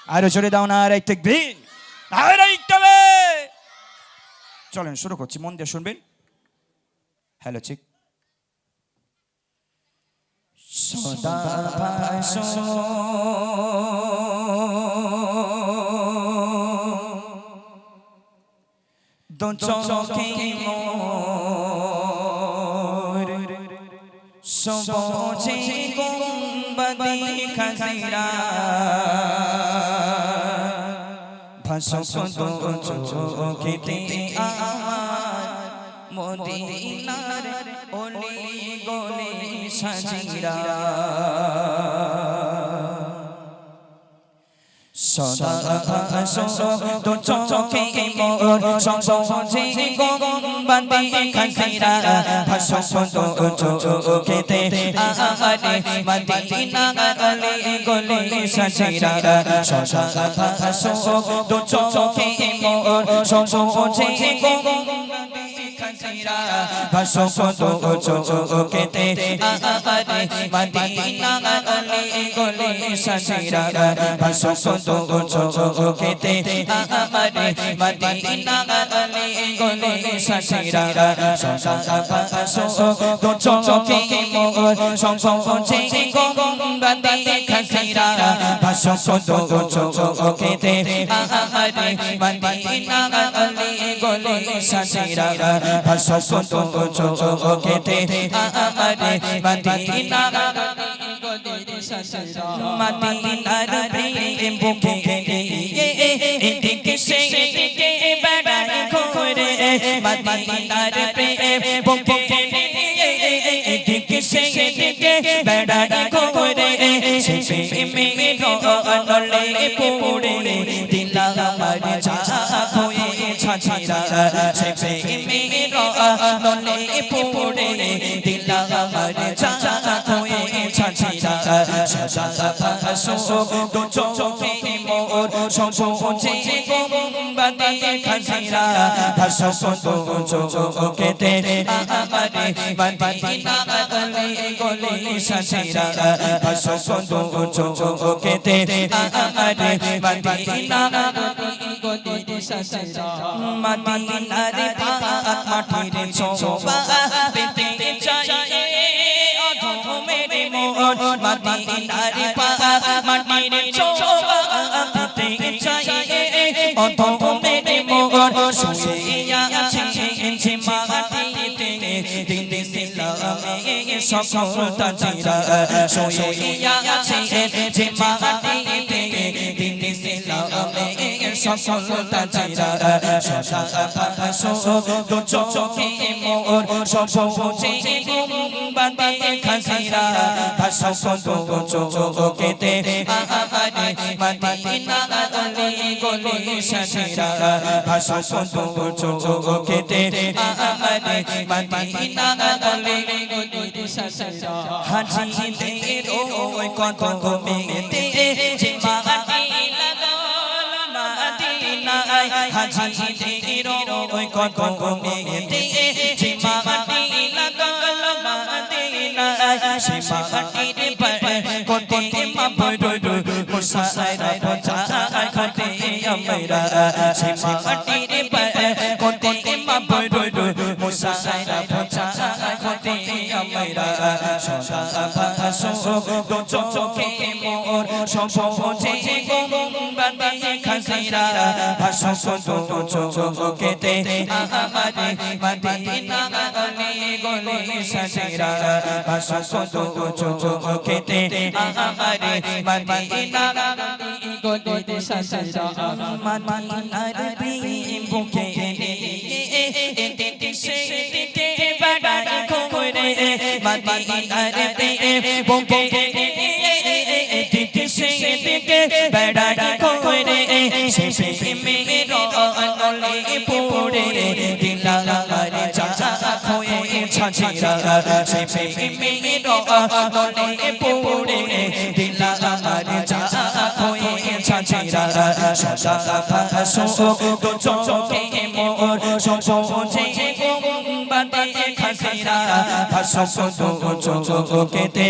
আরো জোরে দাও না, আরেক তাকবীর, আরেক তাকবীর। চলেন শুরু করছি, মন দিয়ে শুনবেন। হ্যালো চিক। সদা ভাসো দো চোখে মোর সবুজে গুম্বদে খাজিরা ভাসো দো চোখেতে আমার মদিনার অলি গলি সাজিরা সদা ভাসো দো চোখে মোর সবুজে গুম্বদে খাজিরা ভাসো দো চোখেতে আমার মদিনার অলি গলি সাজিরা সদা ভাসো দো চোখে মোর সবুজে গুম্বদে খাজিরা ভাসো দো চোখেতে আমার মদিনার অলি গলি সাজিরা ভাসো দো চোখেতে আমার মদিনার অলি গলি সাজিরা সদা ভাসো দো চোখে মোর সবুজে গুম্বদে খাজিরা ভাসো দো চোখেতে আমার মদিনার অলি গলি সাজিরা ভাসো দো চোখেতে আমার মদিনার অলি গলি সাজিরা মদিনার প্রেম বুকে নিয়ে এদিকে সেদিকে বেড়াই ঘুরে মদিনার প্রেম বুকে নিয়ে এদিকে সেদিকে বেড়াই ঘুরে সে প্রেমে রলে পড়ে দিল আমার যা হয়ে ছাছিরা সে প্রেমে রলে পড়ে দিল আমার যা হয়ে ছাছিরা সদা ভাসো দো চোখে মোর সবুজে গুম্বদে খাজিরা ভাসো দো চোখেতে আমার মদিনার অলি গলি সাজিরা ভাসো দো চোখেতে আমার মদিনার অলি গলি সাজিরা মদিনার পাক মাটির ছোঁয়া পেতে চাই মদিনার পাক মাটির ছোঁয়া পেতে চাই অধমের মোর শুয়ে আছে যে মাটিতে দিন ইসলামে সফলতা চিরা শুয়ে আছে যে মাটিতে দিন ইসলামে সফলতা চিরা সদা ভাসো দো চোখে মোর সবুজে গুম্বদে খাজিরা ভাসো দো চোখেতে আমার মদিনার অলি গলি সাজিরা ভাসো দো চোখেতে আমার মদিনার অলি গলি সাজিরা হাজিদের ওই কদমেতে যে মাটি লাগাল মদিনায় হাজিদের ওই কদমেতে যে মাটি লাগাল মদিনায় সে মাটির কোতে মাবরুর মুসাইরা পচায় কোতে আমরা সে মাটির কোতে মাবরুর মুসাইরা পচায় কোতে আমরা সদা ভাসো দো চোখে মোর সবুজে গুম্বদে খাজিরা ভাসো দো চোখেতে আমার মদিনার অলি গলি সাজিরা ভাসো দো চোখেতে আমার মদিনার অলি গলি সাজিরা মদিনার প্রেম বুকে নিয়ে এদিকে সেদিকে বেড়াই ঘুরে মদিনার প্রেম বুকে নিয়ে এদিকে সেদিকে বেড়াই ঘুরে সে প্রেমে রলে পড়ে দিল আমার যা হয়ে ছাছিরা সে প্রেমে রলে পড়ে দিল আমার যা হয়ে ছাছিরা সদা ভাসো দো চোখে মোর সবুজে গুম্বদে খাজিরা ভাসো চোখেতে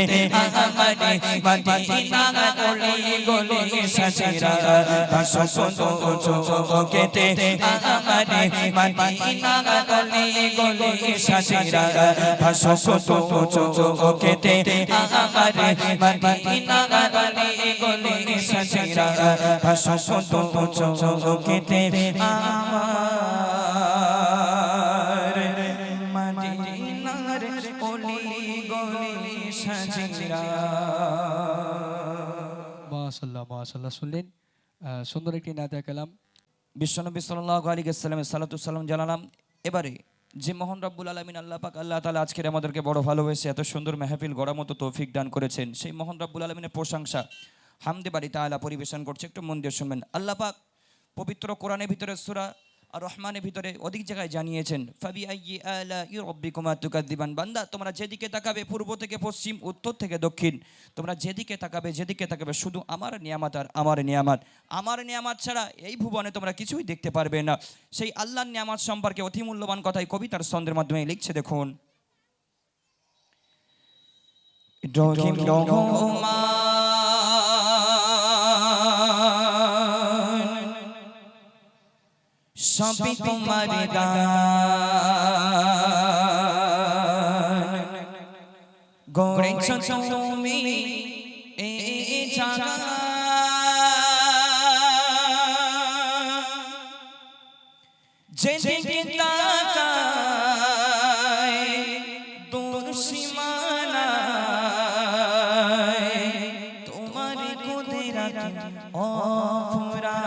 আমারে মদিনা গলি গলি সাজিরা ভাসো চোখেতে আমারে মদিনা গলি গলি সাজিরা ভাসো চোখেতে আমারে মদিনা গলি গলি সাজিরা ভাসো চোখেতে আমার মদিনার গলি গলি সাজিরা। মাশাআল্লাহ মাশাআল্লাহ। শুনলেন সুন্দর একটি নাতে কালাম। বিশ্বনবী সাল্লাল্লাহু আলাইহি ওয়াসাল্লামের সালাতু সালাম জানালাম। এবারে যে মহান রব্বুল আলামিন আল্লাহ পাক আল্লাহ তাআলা আজকের আমাদেরকে বড় ভালোবেসে এত সুন্দর মেহফিল গড়ার মতো তৌফিক দান করেছেন, সেই মহান রব্বুল আলামিনের প্রশংসা হামদে বাড়ি তাআলা পরিবেশন করছে। একটু মন দিয়ে শুনবেন। আল্লাহ পাক পবিত্র কোরআনের ভিতরে সূরা আর রহমানের ভিতরে অধিক জায়গায় জানিয়েছেন, ফাবি আইয়ি আলাই রাব্বিকুমা তুকাযিবান। বান্দা তোমরা যেদিকে তাকাবে, পূর্ব থেকে পশ্চিম, উত্তর থেকে দক্ষিণ, তোমরা যেদিকে তাকাবে শুধু আমার নিয়ামত আর আমার নিয়ামত। আমার নিয়ামত ছাড়া এই ভুবনে তোমরা কিছুই দেখতে পারবে না। সেই আল্লাহর নিয়ামত সম্পর্কে অতি মূল্যবান কথাই কবিতার ছন্দের মাধ্যমে লিখছে। দেখুন, সবই তোমার দান, গড়েছ তুমি এই জায়গা, যেদিকে তাকাই দূর সীমানায় তোমার কুদরত অফুরান,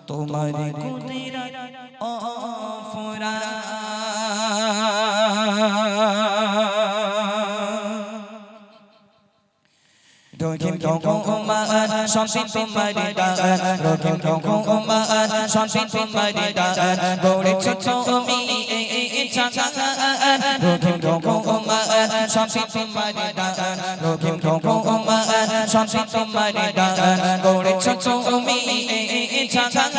তোমার কুদরত অফুরান। রহিম রহমান শান্তি তোমারি দান, রহিম রহমান শান্তি তোমারি দান, গড়েছ তুমি এই জাহান, রহিম রহমান শান্তি তোমারি দান, রহিম রহমান শান্তি তোমারি দান, গড়েছ তুমি এই জাহান।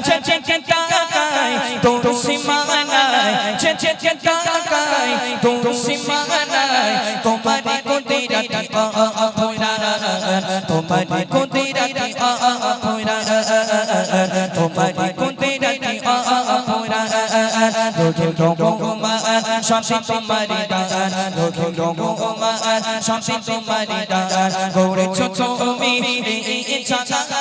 যেদিকে তাকাই তোর সীমানায়, যেদিকে তাকাই তোর সীমানায় তোমার কুদরত অফুরান, তোমার কুদরত অফুরান, তোমার কুদরত অফুরান। রহিম রহমান শান্তি তোমারি দান, রহিম রহমান শান্তি তোমারি দান, গড়েছ তুমি এই জাহান।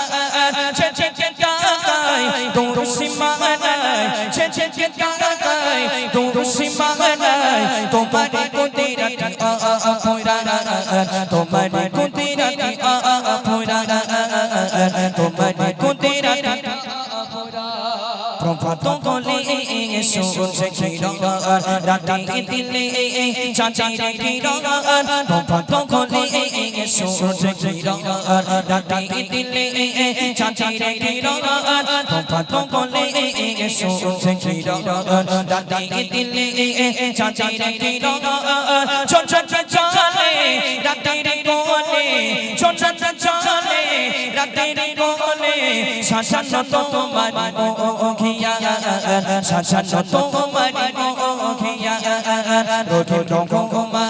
যেদিকে তাকাই তোর সীমানায়, যেদিকে তাকাই তোর সীমানায় তোমার কুদরত অফুরান, তোমার কুদরত অফুরান, তোমার কুদরত প্রভাত গলে সূর্য কিরণ, রাতে দিলে চাঁদের কিরণ, প্রভাত গলে সূর্য কিরণ, রাতে দিলে চাঁদের কিরণ, প্রভাত গলে সূর্য কিরণ, রাতে দিলে চাঁদের কিরণ। চঞ্চল চলে রাতের কোলে, চঞ্চল চলে রাতের কোলে, সাজানো তোমার মুখিয়া, সাজানো তোমার মুখিয়া। রহিম রহমান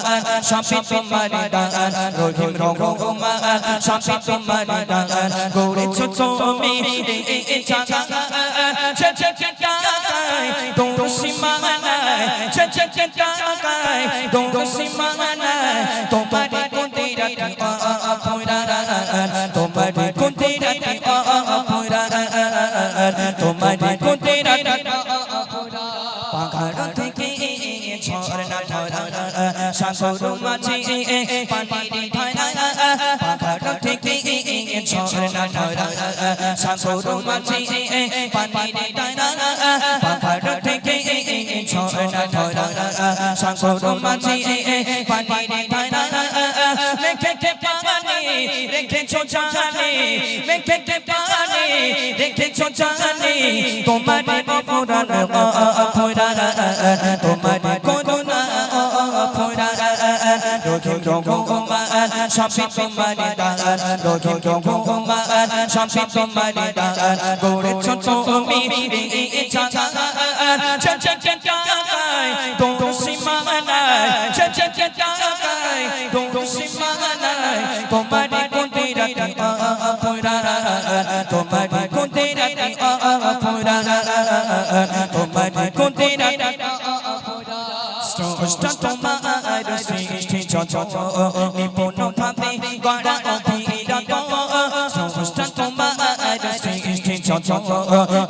শান্তি তোমারি দান, রহিম রহমান শান্তি তোমারি দান, গড়েছ তুমি এই জাহান। যেদিকে তাকাই তোর সীমানায়, যেদিকে তাকাই তোর সীমানায় তোমার কুদরত অফুরান, তোমার কুদরত অফুরান, তোমার কুদরত অফুরান। পাহাড় থেকে ঝরনা ঝরা, সাগর মাঝে পানির ধারা, পাহাড় থেকে ঝরনা ঝরা, সাগর মাঝে পানির ধারা, পাহাড় থেকে ঝরনা ঝরা, সাগর মাঝে পানির ধারা। রেখেছে পানি রেখেছো জানে, রেখেছে পানি রেখেছো জানে, তোমার অফুরান অফুরান, তোমার করুণা অফুরান। রহিম রহমান শান্তি তোমারি দান, রহিম রহমান শান্তি তোমারি দান, গড়েছ তুমি এই জাহান। চটচটাকায় তোর সীমানায় চটচটাকায় তোর সীমানায় তোমারে কুদরতি অপরাধ তোমারে কুদরতি অপরাধ তোমারে কুদরতি স্রষ্টা তোমার সৃষ্টি যত নিপুণ ভাবে গড়া অভিরত স্রষ্টা তোমার সৃষ্টি যত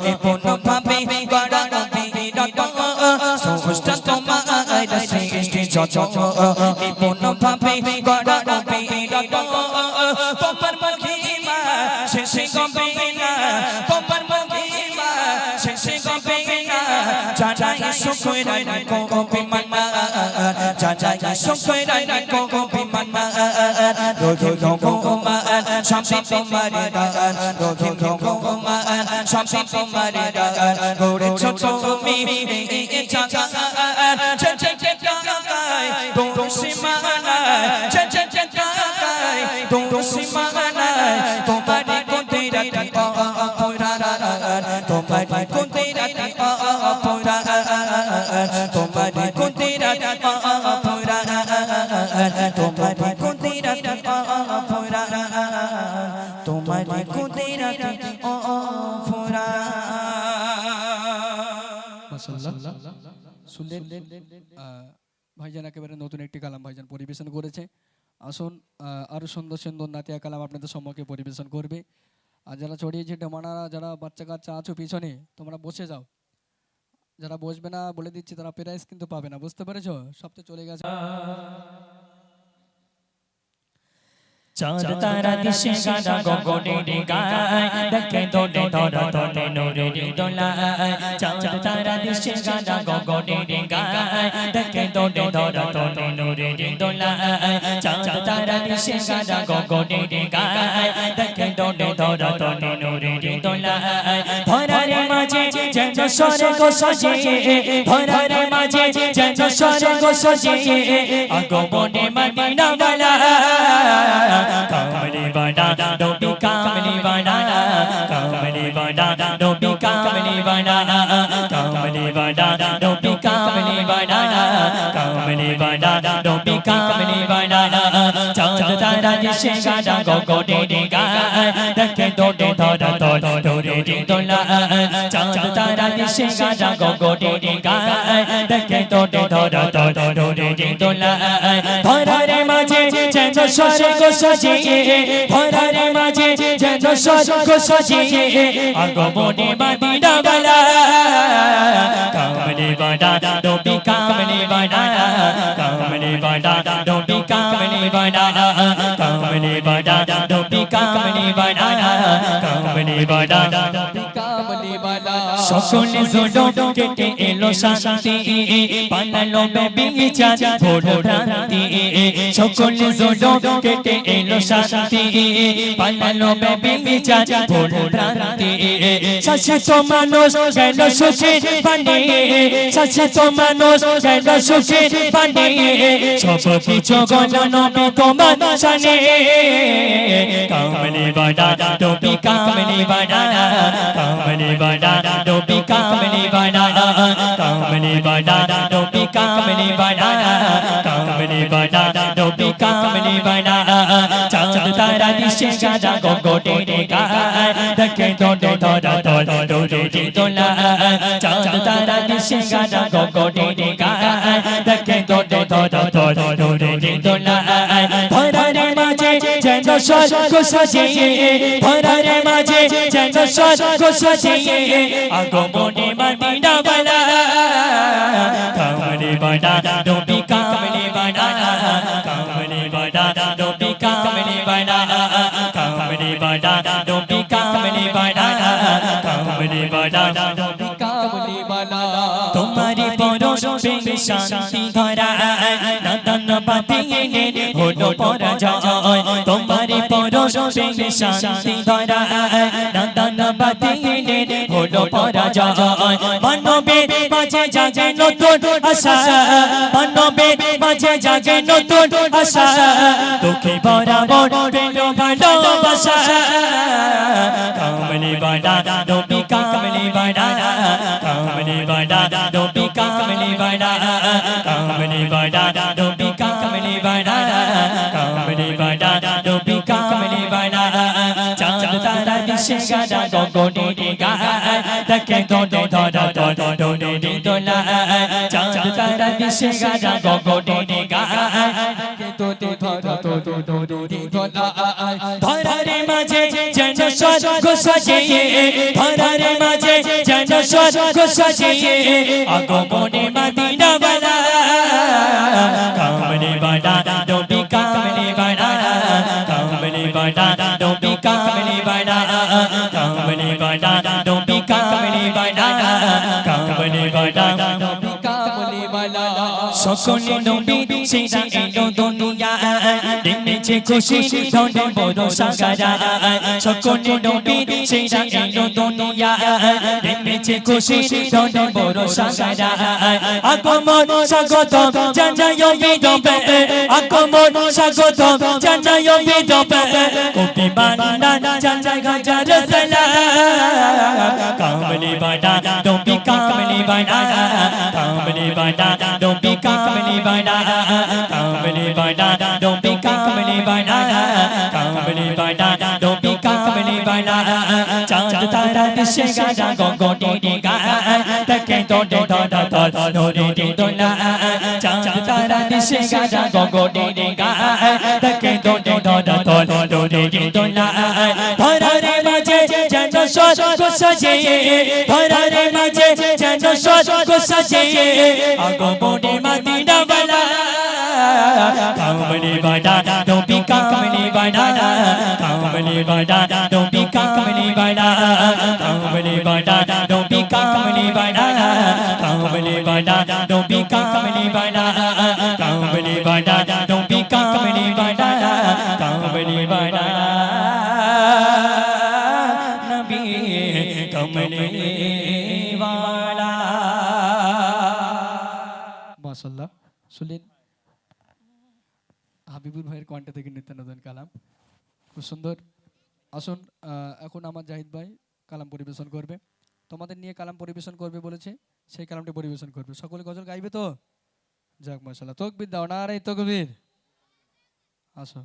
নিপুণ ভাবে গড়া অভিরত স্রষ্টা তোমার সৃষ্টি যত নিপুণ ভাবে গড়া অভিরত তোমার মহিমা শেষে হবে না তোমার মহিমা শেষে হবে না জানাই শুকরানা কবি মানা জানাই শুকরানা কবি মানা রোহি রোগমা সবই তোমার দান রোহি রোগমা সবই তোমার দান গড়েছো তুমি এই জায়গা চটচটাকায় তোর সীমানায় চটচটাকায় তোর সীমানায় তোমারে কুদরতি অপরাধ তোমারে কুদরতি অপরাধ তোমারে কুদরতি অপরাধ তোমারে কুদরতি অপরাধ তোমারে কুদরতি অপরাধ মাশাআল্লাহ শুনলেন ভাইজান একেবারে নতুন একটি কালাম ভাইজান পরিবেশন করেছে। আসুন আরো সুন্দর সুন্দর নাতিয়া কালাম আপনাদের সম্মুখে পরিবেশন করবে। আর যারা ছড়িয়েছে ডেমানারা যারা বাচ্চা কাচ্চা আছো পিছনে তোমরা বসে যাও, যারা বসবে না বলে দিচ্ছি তারা প্রাইজ কিন্তু পাবে না, বুঝতে পেরেছো? সব তো চলে গেছে। চাঁদ তারা দিশে গানা গগনে গায় দেখে দোলে ধরা তোলে নূরের দোলায় চাঁদ তারা দিশে গানা গগনে গায় দেখে দোলে ধরা তোলে নূরের দোলায় চাঁদ তারা দিশে গানা গগনে গায় দেখে দোলে ধরা তোলে নূরের দোলায় ধরার মাঝে যেন স্বর্গ সাজে ধরার মাঝে যেন স্বর্গ সাজে আগমনে মদিনা वाला কামলি বানা ডোবি কামলি বানা কামলি বানা ডোবি কামলি বানা কামলি বানা ডোবি কামলি বানা কামলি বানা ডোবি কামলি বানা চাঁদ তারা দিশে গানা গগনে গায় দেখে দোলে ধরা তোল ডোরে দোলা চাঁদ তারা দিশে গানা গগনে গায় দেখে দোলে ধরা তোল ডোরে দোলা ধরার মাঝে যেন স্বর্গ সাজে ধরার মাঝে যেন স্বর্গ সাজে আগমনে মদিনা वाला কামলি বানা ডোবি কামলি বানা কামলি বানা ডোবি কামলি বানা কামলি বানা ডোবি কামলি বানা কামলি বানা ডোবি কামলি বানা সকলে জোড়ো কেটে এলো শান্তি পালালো বেবি চাঁদ ভোর ভ্রান্তি সকলে জোড়ো কেটে এলো শান্তি পালালো বেবি চাঁদ ভোর ভ্রান্তি শাসিত মানুষ গেল সুখে পানে শাসিত মানুষ গেল সুখে পানে সব কিছু গল নবী তোমার শানে কামলি বানা ডোবি কামলি বানা কামলি বানা ডোবি কামলি বানা কামলি বানা ডোবি কামলি বানা কামলি বানা ডোবি কামলি বানা চাঁদ তারা দিশে গানা গগনে গায় দেখে দোলে ধরা তোল ডোরে দোলা চাঁদ তারা দিশে গানা গগনে গায় দেখে দোলে ধরা তোল ডোরে দোলা ধরার মাঝে যেন স্বর্গ সাজে ধরার মাঝে যেন স্বর্গ সাজে আগমনে মদিনা वाला কামলি বানা ডোবি কামলি বানা কামলি বানা ডোবি কামলি বানা কামলি বানা ডোবি কামলি বানা কামলি বানা ডোবি কামলি বানা তোমারি পরশ পেয়ে শান্তি ধরা নদন পাতিয়ে হলো পরাজয় তোমারি পরশ পেয়ে শান্তি ধরা নদন পাতিয়ে হলো পরাজয় মানবের মাঝে মাঝে জাগে নতুন আশা মানবের মাঝে জাগে নতুন আশা দুঃখী বরাবর পেল ভালোবাসা কামলি বাড়া নবী কামলি বাড়া কামলি বাড়া নবী কামলি বাড়া কামলি বাড়া নবী কামলি বাড়া কামলি বাড়া নবী কামলি বাড়া চাঁদ তারা দিশে গাড়া গগনে গায় দেখে দোলে ধরা দোলে দোলা চাঁদ তারা দিশে গাড়া গগনে গায় দেখে দোলে ধরা দোলে দোলা ধরারে মাঝে যেন স্বর্গ সাজিয়ে ধরারে মাঝে যেন স্বর্গ সাজিয়ে আগমনে মদিনা বালা কামলি বাড়া নবী কামলি বাড়া কামলি বাড়া নবী কামলি বাড়া কামলি বাড়া নবী কামলি বাড়া কামলি বাড়া নবী কামলি বাড়া সকলে নবী সেরা এলো দুনিয়া দেখেছে খুশি ধনে বড় সাগরা সকলে নবী সেরা এলো দুনিয়া দেখেছে খুশি ধনে বড় সাগরা আগমন স্বাগত জানাই বিদবে আগমন স্বাগত জানাই বিদবে কবি বান্দা জানাই হাজার সালাম কামলি বাড়া নবী কামলি বাড়া কামলি বাড়া নবী কামলি বাড়া কামলি বাড়া নবী কামলি বাড়া কামলি বাড়া নবী কামলি বাড়া চাঁদ তারা দিশে গাড়া গগনে গায় দেখে দোলে ধরা দোলে দোলা চাঁদ তারা দিশে গাড়া গগনে গায় দেখে দোলে ধরা দোলে দোলা ধরারে মাঝে যেন স্বর্গ সাজিয়ে ধরারে মাঝে যেন স্বর্গ সাজিয়ে আগমনে মদিনা বালা কামলি বাড়া নবী কামলি বাড়া কামলি বাড়া নবী কামলি বাড়া কামলি বাড়া নবী কামলি বাড়া কামলি বাড়া নবী কামলি বাড়া কামলি বাড়া নবী কামলি বাড়া কামলি বাড়া নবী কামলি বাড়া মাশাআল্লাহ শুনলেন হাবিবুর ভাইয়ের কণ্ঠ থেকে নিত্যানন্দ কালাম, খুব সুন্দর। আসুন এখন আমার জাহিদ ভাই কালাম পরিবেশন করবে, তোমাদের নিয়ে কালাম পরিবেশন করবে বলেছে, সেই কালামটি পরিবেশন করবে। সকলে গজল গাইবে তো? যাক মাশাআল্লাহ, তকবীর দাও, নারে তকবীর। আসো।